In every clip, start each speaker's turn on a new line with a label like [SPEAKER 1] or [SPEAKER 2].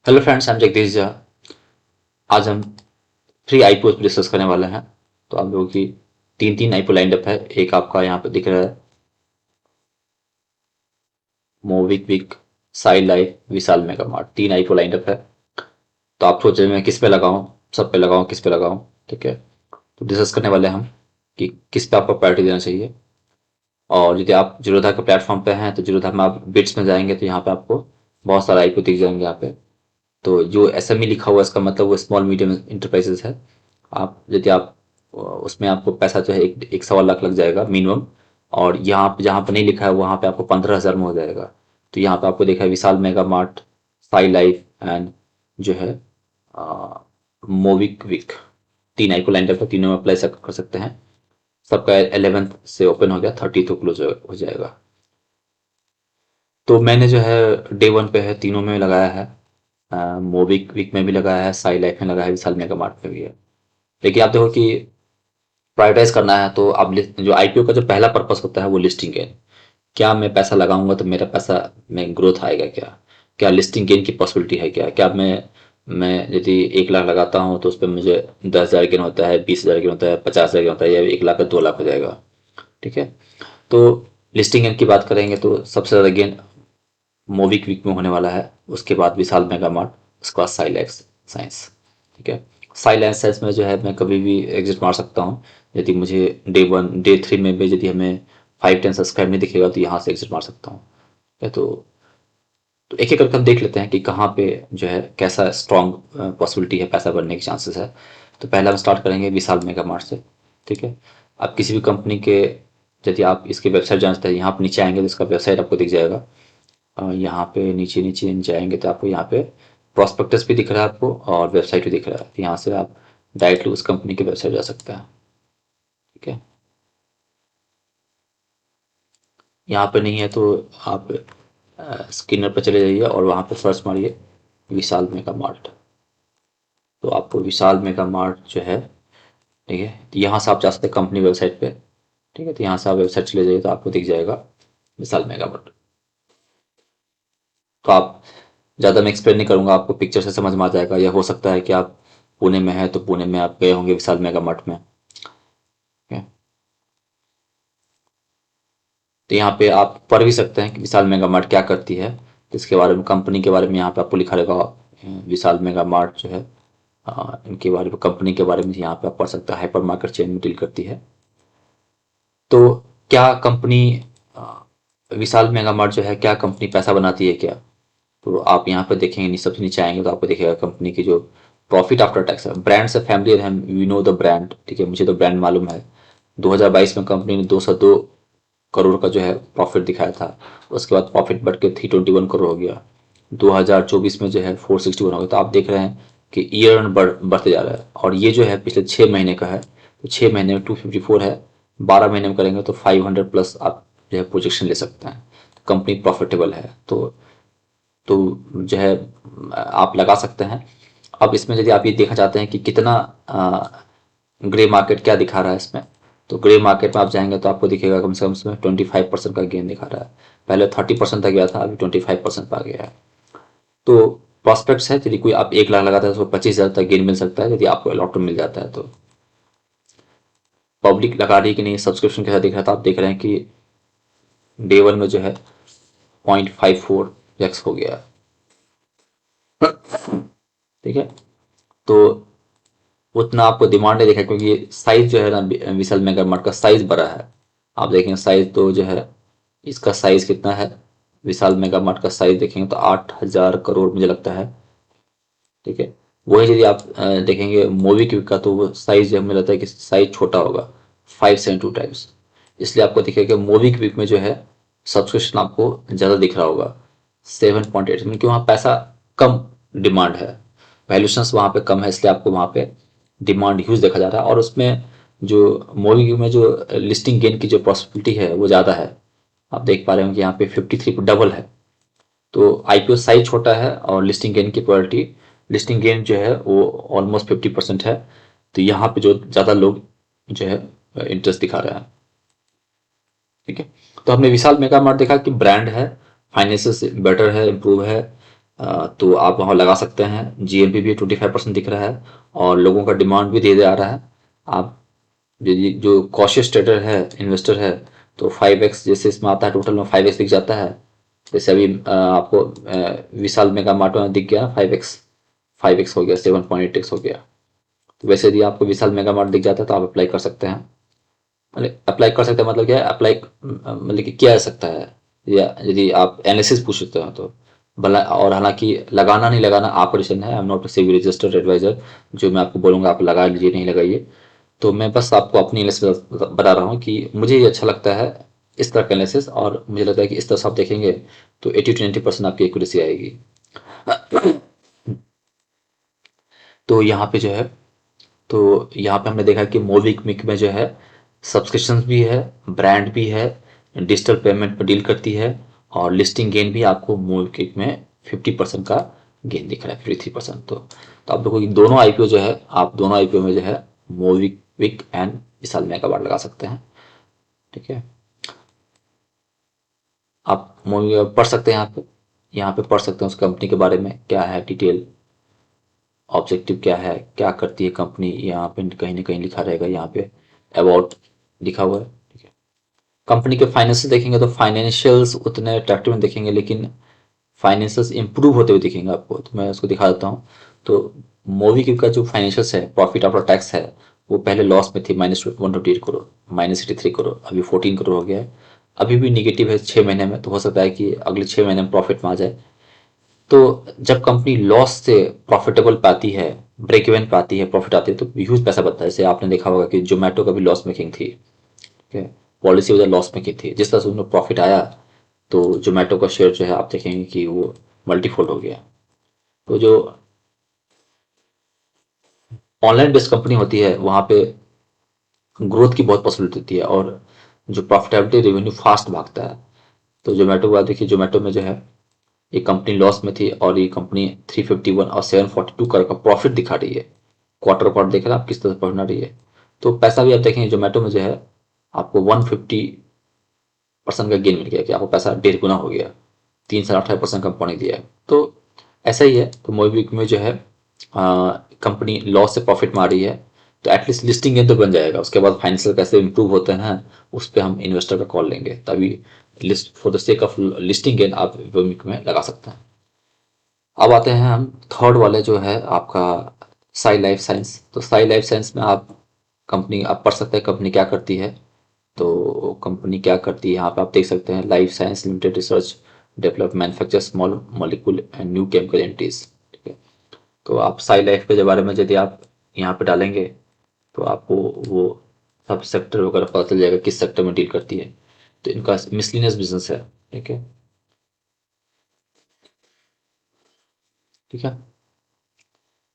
[SPEAKER 1] Hello friends, I am Jagdish Jha. आज हम free IPO पर डिस्कस करने वाले हैं। तो आप लोगों की तीन तीन आईपीओ लाइंड अप है। एक आपका यहाँ पे दिख रहा है मोविक विक, साई लाइफ, विशाल मेगा मार्ट। तीन आईपीओ लाइंड अप है। तो आप सोच रहे हैं मैं किस पे लगाऊं, सब पे लगाऊं, किस पे लगाऊं। ठीक है, तो डिस्कस करने वाले हैं हम कि किस पे आपको प्रायोरिटी देना चाहिए। और यदि आप जीरोधा के प्लेटफॉर्म पे हैं तो जीरोधा में आप बिट्स में जाएंगे तो यहाँ पे आपको बहुत सारे आईपीओ दिख जाएंगे यहाँ पे। तो जो एसएमई लिखा हुआ है इसका मतलब वो स्मॉल मीडियम इंटरप्राइजेस है। आप यदि आप उसमें आपको पैसा जो है एक 1.25 लाख लग जाएगा मिनिमम। और यहाँ पे जहाँ पे नहीं लिखा है वहाँ पे आपको 15,000 में हो जाएगा। तो यहाँ पे आपको देखा है Vishal mega mart, Sai life and जो है मोबिक्विक। तीन आईपीओ लाइन है, तीनों में अप्लाई कर सकते हैं। सबका 11th से ओपन हो गया, 30th को क्लोज हो जाएगा। तो मैंने जो है डे वन पे है तीनों में लगाया है। मोबिक विक में भी लगाया है, साई लाइफ में लगाया है, विशाल मेगा मार्ट में भी है। लेकिन आप देखो कि प्रायोरिटाइज करना है तो आप जो आईपीओ का जो पहला पर्पस होता है वो लिस्टिंग गेन। क्या मैं पैसा लगाऊंगा तो मेरा पैसा में ग्रोथ आएगा क्या? क्या लिस्टिंग गेन की पॉसिबिलिटी है क्या? क्या मैं यदि 1 लाख लगाता हूँ तो उस पर मुझे 10,000 गेन होता है, 20,000 गेन होता है, 50,000 गेन होता है, या 1 लाख का 2 लाख हो जाएगा। ठीक है, तो लिस्टिंग गेन की बात करेंगे तो सबसे ज़्यादा गेन मोबिक वीक में होने वाला है। उसके बाद विशाल मेगा मार्ट, उसके बाद साइलेक्स साइंस। ठीक है, साइलेंस साइंस में जो है मैं कभी भी एग्जिट मार सकता हूँ। यदि मुझे डे वन डे थ्री में भी यदि हमें 5-10 सब्सक्राइब नहीं दिखेगा तो यहाँ से एग्जिट मार सकता हूँ। ठीक है, तो एक एक करके हम देख लेते हैं कि कहाँ पे जो है कैसा स्ट्रॉन्ग पॉसिबिलिटी है, पैसा बनने की चांसेस है। तो पहला हम स्टार्ट करेंगे विशाल मेगा मार्ट से। ठीक है, आप किसी भी कंपनी के यदि आप इसकी वेबसाइट जानते हैं, यहाँ पर नीचे आएंगे तो इसका वेबसाइट आपको दिख जाएगा। यहाँ पे नीचे नीचे जाएंगे तो आपको यहाँ पे प्रॉस्पेक्टस भी दिख रहा है आपको, और वेबसाइट भी दिख रहा है। तो यहाँ से आप डायरेक्टली उस कंपनी की वेबसाइट जा सकते हैं। ठीक है, यहाँ पे नहीं है तो आप स्किनर पर चले जाइए और वहाँ पे सर्च मारिए विशाल मेगा मार्ट। तो आपको विशाल मेगा मार्ट जो है, ठीक है, तो यहाँ से आप जा सकते हैं कंपनी वेबसाइट पे। ठीक है, तो यहाँ से आप वेबसाइट चले जाइए तो आपको दिख जाएगा विशाल मेगा मार्ट। तो आप ज़्यादा मैं एक्सप्लेन नहीं करूँगा, आपको पिक्चर से समझ में आ जाएगा। या हो सकता है कि आप पुणे में है तो पुणे में आप गए होंगे विशाल मेगा मार्ट में। ठीक है? तो यहाँ पे आप पढ़ भी सकते हैं कि विशाल मेगा मार्ट क्या करती है। तो इसके बारे में, कंपनी के बारे में यहाँ पे आपको लिखा रहेगा। विशाल मेगा मार्ट जो है इनके बारे में, कंपनी के बारे में यहाँ पे आप पढ़ सकते हैं। हाइपर मार्केट चेन में डील करती है। तो क्या कंपनी विशाल मेगा मार्ट जो है, क्या कंपनी पैसा बनाती है क्या? तो आप यहाँ पे देखेंगे, सबसे नीचे आएंगे तो आपको दिखेगा कंपनी की जो प्रॉफिट आफ्टर टैक्स है। ब्रांड से फैमिलियर है, वी नो द ब्रांड। ठीक है, मुझे तो ब्रांड मालूम है। 2022 में कंपनी ने 202 करोड़ का जो है प्रॉफिट दिखाया था। उसके बाद प्रॉफिट बढ़ के 321 करोड़ हो गया। 2024 में जो है 461 हो गया। तो आप देख रहे हैं कि ईयर बढ़ते जा रहा है। और ये जो है पिछले 6 महीने का है। तो 6 महीने में 254 है। 12 महीने में करेंगे तो 500 प्लस आप जो है प्रोजेक्शन ले सकते हैं। कंपनी प्रॉफिटेबल है। तो जो है आप लगा सकते हैं। अब इसमें यदि आप ये देखना चाहते हैं कि कितना ग्रे मार्केट क्या दिखा रहा है इसमें, तो ग्रे मार्केट में आप जाएंगे तो आपको दिखेगा कम से कम इसमें 25% का गेन दिखा रहा है। पहले 30% तक गया था, अभी 25% पर आ गया है। तो प्रॉस्पेक्ट्स है, यदि कोई आप 1 लाख लगाता है तो 25,000 तक गेन मिल सकता है यदि आपको अलॉट मिल जाता है तो। पब्लिक लगा रही है कि नहीं, सब्सक्रिप्शन कैसा दिख रहा था, आप देख रहे हैं कि डे वन में जो है 0.54x हो गया है। ठीक है, तो उतना आपको डिमांड नहीं देखा क्योंकि साइज जो है ना, विशाल मेगा मार्ट का साइज बड़ा है। आप देखेंगे साइज तो जो है, इसका साइज कितना है, विशाल मेगा मार्ट का साइज देखेंगे तो 8,000 करोड़ मुझे लगता है। ठीक है, वही यदि आप देखेंगे मूवी क्विक का तो वो साइज हमें लगता है कि साइज छोटा होगा, 572 टाइम्स। इसलिए आपको दिखेगा मूवी क्विक में जो है सब्सक्रिप्शन आपको ज़्यादा दिख रहा होगा, 7.8, क्योंकि वहाँ पैसा कम डिमांड है। वैल्यूशंस वहाँ पे कम है, इसलिए आपको वहाँ पे डिमांड ह्यूज देखा जा रहा है। और उसमें जो मूवी में जो लिस्टिंग गेन की जो पॉसिबिलिटी है वो ज़्यादा है। आप देख पा रहे हो कि यहाँ पे 53 डबल है। तो आईपीओ साइज छोटा है और लिस्टिंग गेन की प्रायोरिटी, लिस्टिंग गेन जो है वो ऑलमोस्ट 50% है। तो यहाँ पे जो ज़्यादा लोग जो है इंटरेस्ट दिखा रहे हैं। ठीक है, तो हमने विशाल मेगा मार्ट देखा कि ब्रांड है, फाइनेंसेस बेटर है, इम्प्रूव है, तो आप वहाँ लगा सकते हैं। जीएमपी भी 25% दिख रहा है और लोगों का डिमांड भी धीरे आ रहा है। आप जो कॉशियस ट्रेडर है, इन्वेस्टर है, तो 5x जैसे इसमें आता है, टोटल में 5x दिख जाता है। जैसे अभी आपको विशाल मेगा मार्ट में दिख गया ना 5x हो गया, 7.8x हो गया। तो वैसे यदि आपको विशाल मेगा मार्ट दिख जाता है तो आप अप्लाई कर सकते हैं। अप्लाई कर सकते हैं मतलब क्या है, अप्लाई मतलब कि किया जा सकता है, या यदि आप एनालिसिस पूछ सकते हो तो भला। और हालांकि लगाना नहीं लगाना आपका डिसीजन है। I am not a SEBI registered advisor जो मैं आपको बोलूँगा आप लगा लीजिए नहीं लगाइए। तो मैं बस आपको अपनी एनालिसिस बता रहा हूँ कि मुझे ये अच्छा लगता है इस तरह का एनालिसिस, और मुझे लगता है कि इस तरह से आप देखेंगे तो 80 to 90% आपकी एक्यूरेसी आएगी। तो यहाँ पे जो है, तो यहाँ पे हमने देखा कि मोबिक्विक में जो है सब्सक्रिप्शन भी है, ब्रांड भी है, डिजिटल पेमेंट पर डील करती है, और लिस्टिंग गेन भी आपको मोबिक्विक में 50% का गेन दिख रहा है, 53%। तो आप देखो कि दोनों आईपीओ जो है, आप दोनों आईपीओ में जो है मोबिक्विक एंड विशाल मेगावाट लगा सकते हैं। ठीक है, आप मूवी पढ़ सकते हैं, यहाँ पे पढ़ सकते हैं उस कंपनी के बारे में क्या है डिटेल, ऑब्जेक्टिव क्या है, क्या करती है कंपनी। यहाँ पे कहीं ना कहीं लिखा रहेगा, यहाँ पे अबाउट लिखा हुआ है। ठीक है, कंपनी के फाइनेंशियल देखेंगे तो फाइनेंशियल्स उतने अट्रैक्टिव नहीं दिखेंगे, लेकिन फाइनेंशियल्स इंप्रूव होते हुए दिखेंगे आपको। तो मैं उसको दिखा देता हूँ। तो मूवी का जो फाइनेंशियल्स है, प्रॉफिट आफ्टर टैक्स है, वो पहले लॉस में थी, -128 करोड़, -83 करोड़, अभी 14 करोड़ हो गया है। अभी भी निगेटिव है 6 महीने में, तो हो सकता है कि अगले 6 महीने में प्रॉफिट में आ जाए। तो जब कंपनी लॉस से प्रॉफिटेबल पाती है, ब्रेक इवन पाती है, प्रॉफिट आती है, तो ह्यूज पैसा बनता है। जैसे आपने देखा होगा कि जोमेटो का भी लॉस मेकिंग थी। ठीक है, पॉलिसी वजह लॉस मेकिंग थी, जिस तरह से उन्हें प्रॉफिट आया तो जोमेटो का शेयर जो है आप देखेंगे कि वो मल्टीफोल्ड हो गया। तो जो ऑनलाइन बेस्ड कंपनी होती है वहाँ पे ग्रोथ की बहुत पॉसिबिलिटी होती है, और जो प्रॉफिटेबिलिटी रेवेन्यू फास्ट भागता है। तो जोमेटो का देखिए, जोमेटो में जो है ये कंपनी लॉस में थी, और ये कंपनी 351 और 742 करोड़ का प्रॉफिट दिखा रही है। क्वार्टर क्वार्टर देख रहे हैं आप किस तरह से बढ़ना रही है। तो पैसा भी आप देखेंगे जोमेटो में जो है आपको 150% का गेन मिल गया, कि आपको पैसा 1.5 गुना हो गया। 3 से 18% कंपनी दिया है। तो ऐसा ही है। तो मोबिक्विक में जो है कंपनी लॉस से प्रॉफिट में आ रही है, तो एटलीस्ट लिस्टिंग गेन तो बन जाएगा। उसके बाद फाइनेंशियल कैसे इंप्रूव होते हैं उस पर हम इन्वेस्टर का कॉल लेंगे, तभी list for the sake of listing gain आप मोबिक्विक में लगा सकते हैं। अब आते हैं हम थर्ड वाले जो है आपका साई लाइफ साइंस। तो साई लाइफ साइंस में आप कंपनी आप पढ़ सकते हैं कंपनी क्या करती है। तो कंपनी क्या करती है यहाँ पे आप देख सकते हैं, life science limited research develop manufacture small molecule and new chemical entities. ठीक है, तो आप साई लाइफ के बारे में यदि आप यहाँ पे डालेंगे तो आपको वो सब सेक्टर वगैरह पता चल जाएगा किस सेक्टर में डील करती है। तो इनका मिसलिनियस बिजनेस है। ठीक है, ठीक है।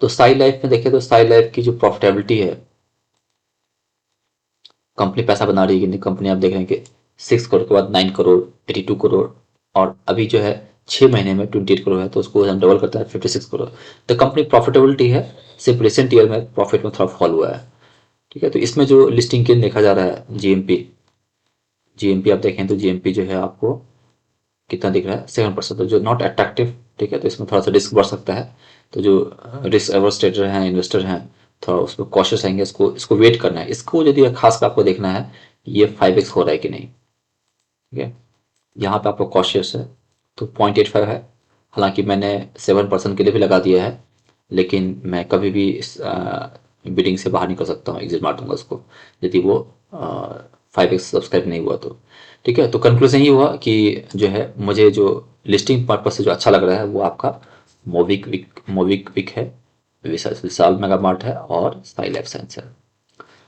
[SPEAKER 1] तो साई लाइफ में देखें तो साई लाइफ की जो प्रॉफिटेबिलिटी है, कंपनी पैसा बना रही है कि नहीं, कंपनी आप देख रहे हैं कि 6 करोड़ के बाद 9 करोड़, 82 करोड़, और अभी जो है 6 महीने में 28 करोड़ है, तो उसको हम डबल करते हैं 56 करोड़। तो कंपनी प्रॉफिटेबिलिटी है, सिर्फ रिसेंट ईयर में प्रॉफिट में थोड़ा फॉल हुआ है। ठीक है, तो इसमें जो लिस्टिंग गेन देखा जा रहा है, जीएमपी, जीएमपी आप देखें तो जीएमपी जो है आपको कितना दिख रहा है, 7%, तो जो नॉट अट्रैक्टिव। ठीक है, तो इसमें थोड़ा सा रिस्क बढ़ सकता है। तो जो रिस्क एवर्स ट्रेडर हैं, इन्वेस्टर हैं, थोड़ा उसमें कॉशियस रहेंगे। इसको इसको वेट करना है, इसको यदि खास कर आपको देखना है ये 5x हो रहा है कि नहीं। ठीक है, यहाँ पे आपको कॉशियस है तो 0.85 है। हालांकि मैंने 7% के लिए भी लगा दिया है, लेकिन मैं कभी भी इस बिडिंग से बाहर निकल सकता हूँ, एग्जिट मार दूंगा उसको यदि वो 5x सब्सक्राइब नहीं हुआ तो। ठीक है, तो कंक्लूजन ये हुआ कि जो है मुझे जो लिस्टिंग पर्पज से जो अच्छा लग रहा है वो आपका मोबिक्विक है, विशाल विशाल मेगा मार्ट है, और साई लाइफ साइंस है।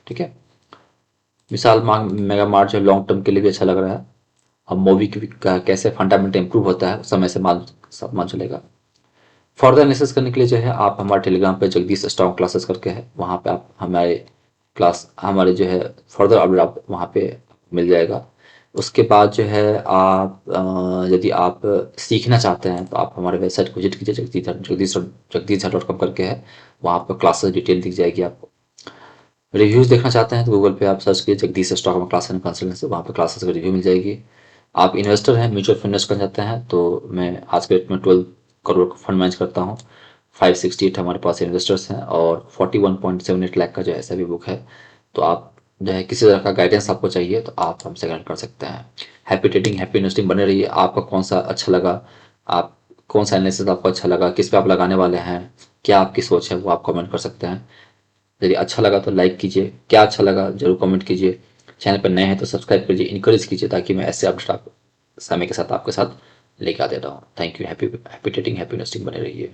[SPEAKER 1] ठीक है, विशाल मेगा मार्ट जो लॉन्ग टर्म के लिए भी अच्छा लग रहा है। अब मोबिक्विक का कैसे फंडामेंटल इंप्रूव होता है समय से सब मान चलेगा। फर्दर एनालिसिस करने के लिए जो है आप हमारे टेलीग्राम पे जगदीश स्ट्रॉन्ग क्लासेस करके है, वहाँ पे आप हमारे क्लास हमारे जो है फर्दर अपडेट आप वहाँ पे मिल जाएगा। उसके बाद जो है आप यदि आप सीखना चाहते हैं तो आप हमारे वेबसाइट को विजिट कीजिए, जगदीश.com करके है। वहाँ पर क्लासेस डिटेल दिख जाएगी आपको। रिव्यूज़ देखना चाहते हैं तो गूगल पे आप सर्च कीजिए Jagdish stock class and consultancy, वहाँ पे क्लासेस का रिव्यू मिल जाएगी। आप इन्वेस्टर हैं, म्यूचुअल फंड इन्वेस्ट करना चाहते हैं, तो मैं आज के डेट में 12 करोड़ का फंड मैनेज करता हूँ। 568 हमारे पास इन्वेस्टर्स हैं और 41.78 लाख का जो है बुक है। तो आप जो है किसी तरह का गाइडेंस आपको चाहिए तो आप हमसे कनेक्ट कर सकते हैं। हैप्पी ट्रेडिंग हैप्पी इन्वेस्टिंग बने रहिए। आपका कौन सा अच्छा लगा, आप कौन सा एनालिसिस आपको अच्छा लगा, किस पे आप लगाने वाले हैं, क्या आपकी सोच है, वो आप कमेंट कर सकते हैं। यदि अच्छा लगा तो लाइक कीजिए, क्या अच्छा लगा ज़रूर कमेंट कीजिए। चैनल पर नए हैं तो सब्सक्राइब कीजिए, इनकरेज कीजिए ताकि मैं ऐसे अपडेट आप समय के साथ आपके साथ लेके आते रहूँ। Thank you. Happy happy trading happy investing बने रहिए।